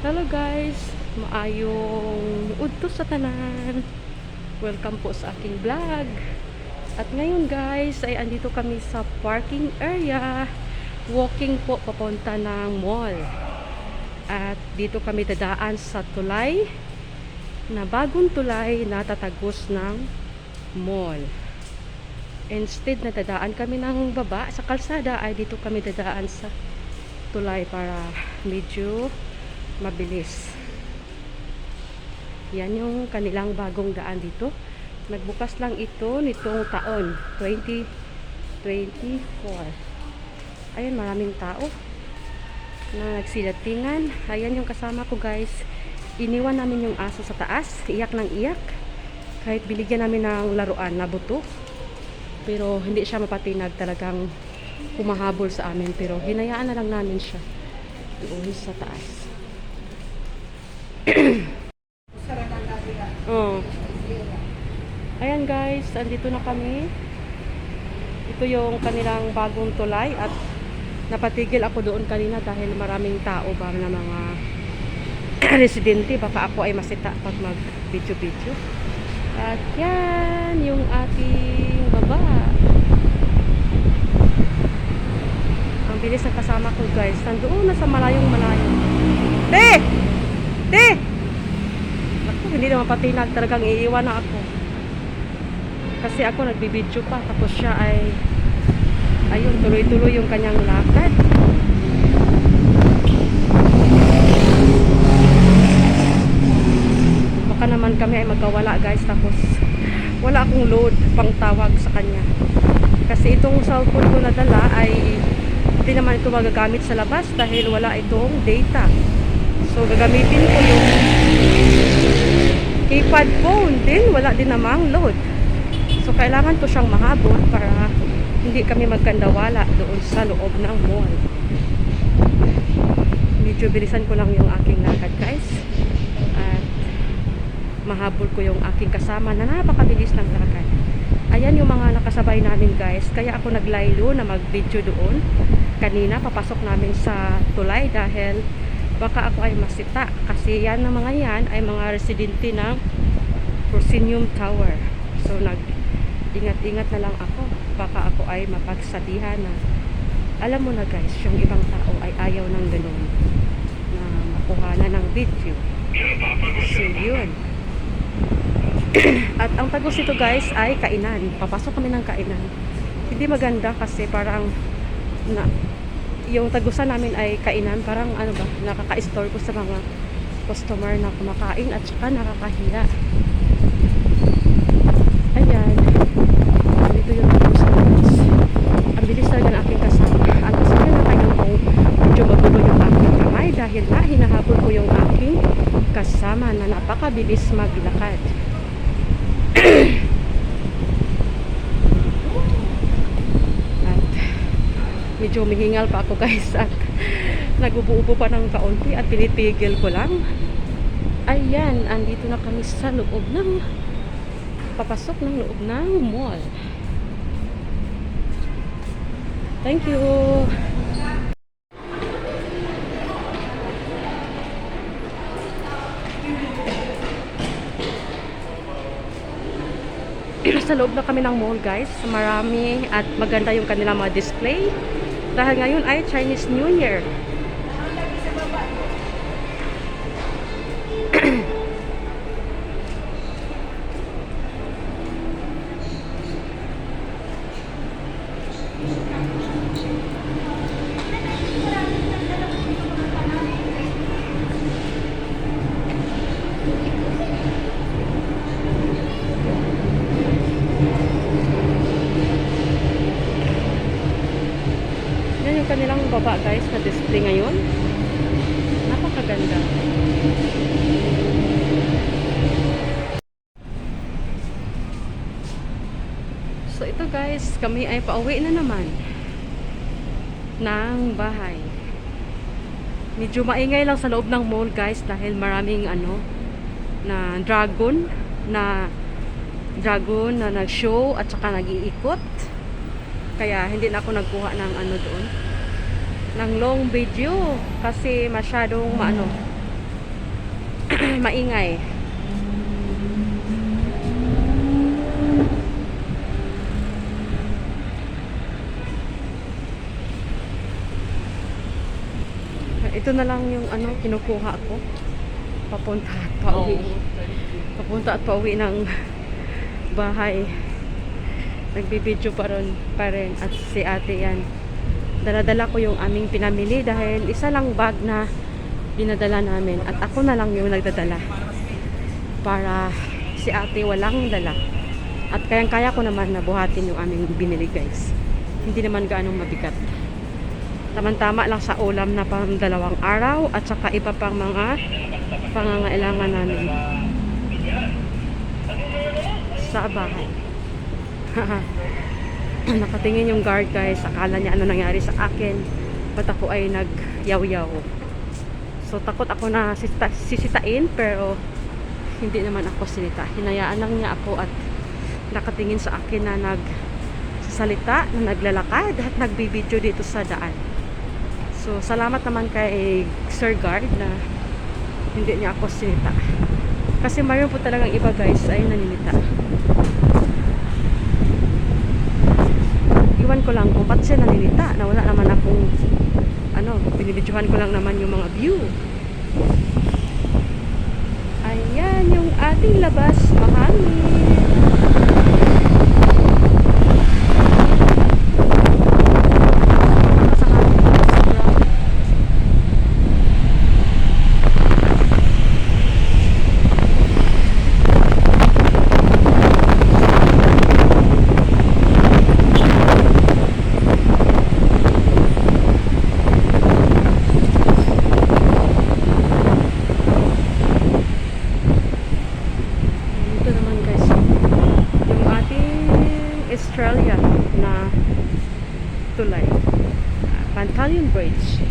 Hello guys, maayong udto sa tanan. Welcome po sa aking vlog. At ngayon guys, ay andito kami sa parking area. Walking po papunta ng mall. At dito kami dadaan sa tulay na bagong tulay na tatagos ng mall. Instead na dadaan kami ng baba sa kalsada, ay dito kami dadaan sa tulay para medyo mabilis. Yan yung kanilang bagong daan dito. Nagbukas lang ito nitong taon 2024. Ayan, maraming tao na nagsidatingan. Ayan yung kasama ko guys. Iniwan namin yung aso sa taas. Iyak ng iyak. Kahit binigyan namin ng laruan na buto. Pero hindi siya mapatinag, talagang humahabol sa amin. Pero hinayaan na lang namin siya doon sa taas. Oh. Ayan guys, andito na kami. Ito yung kanilang bagong tulay at napatigil ako doon kanina dahil maraming tao ba na mga residente. Baka ako ay masita pag mag video. At yan yung ating baba. Ang bilis ng kasama ko guys. Nandoon na sa malayong malayo. Ako, hindi naman patinag, talagang iiwan na ako. Kasi ako nagbibideo pa, tapos siya ay ayun, tuloy-tuloy yung kanyang lakad. Baka naman kami ay magkawala guys, tapos wala akong load pang tawag sa kanya. Kasi itong cellphone ko na dala ay hindi naman ito magagamit sa labas dahil wala itong data. So gagamitin ko yung keypad phone din, wala din namang load. So kailangan ko siyang mahabol para hindi kami magkandawala doon sa loob ng mall. Medyo bilisan ko lang yung aking lakad guys. At mahabol ko yung aking kasama na napakabilis ng lakad. Ayan yung mga nakasabay namin guys. Kaya ako naglaylo na mag-video doon. Kanina papasok namin sa tulay dahil baka ako ay masita. Kasi yan na mga yan ay mga residente ng Proscenium Tower. So nag-ingat-ingat na lang ako. Baka ako ay mapagsabihan na alam mo na guys, yung ibang tao ay ayaw ng ganun na makuhanan ng video. So yun. At ang tagos nito guys ay kainan. Papasok kami ng kainan. Hindi maganda kasi parang yung tagusan namin ay kainan. Parang ano ba, nakaka-istorbo sa mga customer na kumakain at saka nakakahiya. Ayan. Dito yung tagusan guys. Ang bilis talaga ng aking kasama. At sabi na kayo kung medyo magulo yung aking kamay dahil na hinahabol ko yung aking kasama na napakabilis maglakad. At medyo mihingal pa ako guys at nagubuubo pa ng kaunti at pinipigil ko lang. Ayan, andito na kami sa loob ng papasok ng loob ng mall. Thank you. Sa loob na kami ng mall guys. Marami at maganda yung kanilang mga display. Dahil ngayon ay Chinese New Year. Yan yung kanilang baba guys na display ngayon. Napakaganda. So ito guys, kami ay pauwi na naman ng bahay. Medyo maingay lang sa loob ng mall guys dahil maraming na dragon na nag-show at saka nag-iikot. Kaya hindi na ako nagkuha ng doon ng long video kasi masyadong maingay. Ito na lang yung ano kinukuha ko. Papunta at pauwi. Papunta at pauwi ng bahay. Nagbibideo pa rin at si ate yan. Daladala ko yung aming pinamili dahil isa lang bag na dinadala namin at ako na lang yung nagdadala para si ate walang dala. At kayang-kaya ko naman na buhatin yung aming binili guys. Hindi naman gaanong mabigat. Tamang-tama lang sa ulam na pang 2 araw at saka iba pang mga pangangailangan namin sa bahay. Nakatingin yung guard guys, akala niya ano nangyari sa akin, ba't ako ay nagyaw-yaw. So takot ako na sisitain, pero hindi naman ako sinita. Hinayaan lang niya ako at nakatingin sa akin na nagsasalita, na naglalakad at nagbibideo dito sa daan. So salamat naman kay Sir Guard na hindi niya ako sinita. Kasi mayroon po talagang iba guys ay naninita. Iwan ko lang kung ba't siya naninita na wala naman akong ano, binibidyohan ko lang naman yung mga view. Ayan yung ating labas, mahangin. Australia na tulay, Pantaleon Bridge.